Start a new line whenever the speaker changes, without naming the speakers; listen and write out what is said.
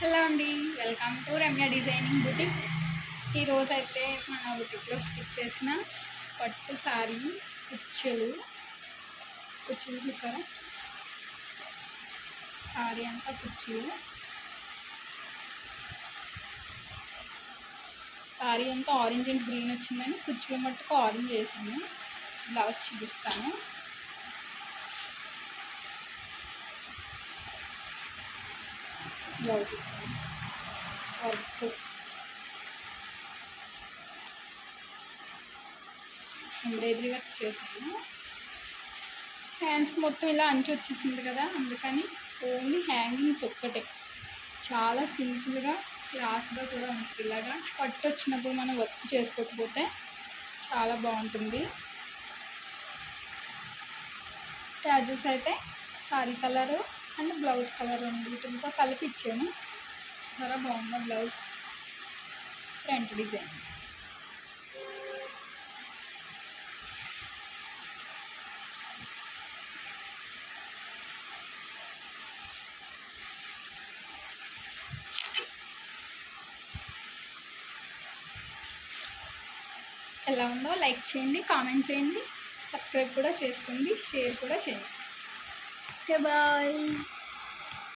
Hello అండి, welcome to Ramya designing boutique. ఈరోజైతే మన బుటిక్లో స్టిచ్ చేసిన పట్టు శారీ కుచ్చులు చూసారా, శారీ అంతా కుచ్చులు. శారీ అంతా ఆరెంజ్ అండ్ గ్రీన్ వచ్చిందని కుచ్చులు మట్టుకు ఆరెంజ్ వేసాను. బ్లౌజ్ చూపిస్తాను. బ్లౌజ్ వర్క్ ఎంబ్రాయిడరీ వర్క్ చేశాను. హ్యాండ్స్కి మొత్తం ఇలా అంచు వచ్చేసింది కదా, అందుకని ఓన్లీ హ్యాంగింగ్స్ ఒక్కటే. చాలా సింపుల్గా క్లాస్గా కూడా ఉంటుంది. ఇలాగా పట్టు వచ్చినప్పుడు మనం వర్క్ చేసుకోకపోతే చాలా బాగుంటుంది. ట్యాజెస్ అయితే sorry colour and blouse colour రెండింటితో కలిపి ఇచ్చాను. చాలా బాగుంది బ్లౌజ్. ఫ్రంట్ డిజైన్ ఎలా ఉందో లైక్ చేయండి, కామెంట్ చేయండి, సబ్స్క్రైబ్ కూడా చేసుకోండి, షేర్ కూడా చేయండి. Okay, bye.